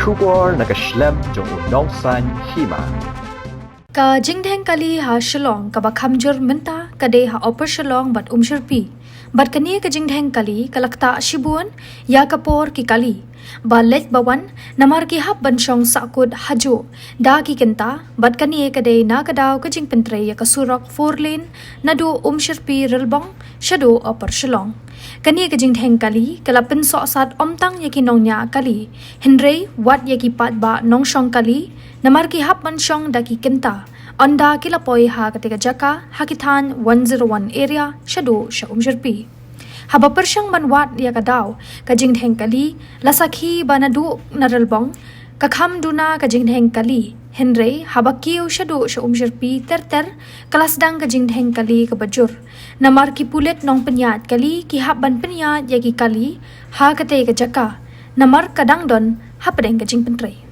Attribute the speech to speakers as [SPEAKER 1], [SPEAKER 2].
[SPEAKER 1] Shubor nakaslem jong unongsan Hima.
[SPEAKER 2] Ka Jingdheng kali ha Shillong ka bakhamjur menta kade ha Upper Shillong bat Umshyrpi. Bat kani ka Jingdheng kali kalakta Shibuan ya kapor ki kali. Ba lech bawan namar ki hap banshong sakud hajo da ki Kynta bat kani kade na kadaw ka jing pentre ya kasurok 4 lane nadu Umshyrpi rilbong Shaduh Upper Shillong. Kani ka Jingdheng kali kalapin sat omtang yaki nongnya kali Henry wat yaki pat ba nongshong kali namar ki hap banshong da ki Kynta anda kilapoi ha ketika jaka hakitan 101 area Shaduh sya Umshyrpi. Haba persyang manwat ya kadaw ka Jingdheng kali lasakhi banadu naralbong kakham duna ka Jingdheng kali Henry habakiu Shaduh sya Umshyrpi ter kalasdang ka Jingdheng kali ka bajur namar ki pulet nong penyat kali ki hap ban penyat ya ki kali ha kate ka jaka namar kadang don ha pedeng ka jing pentre.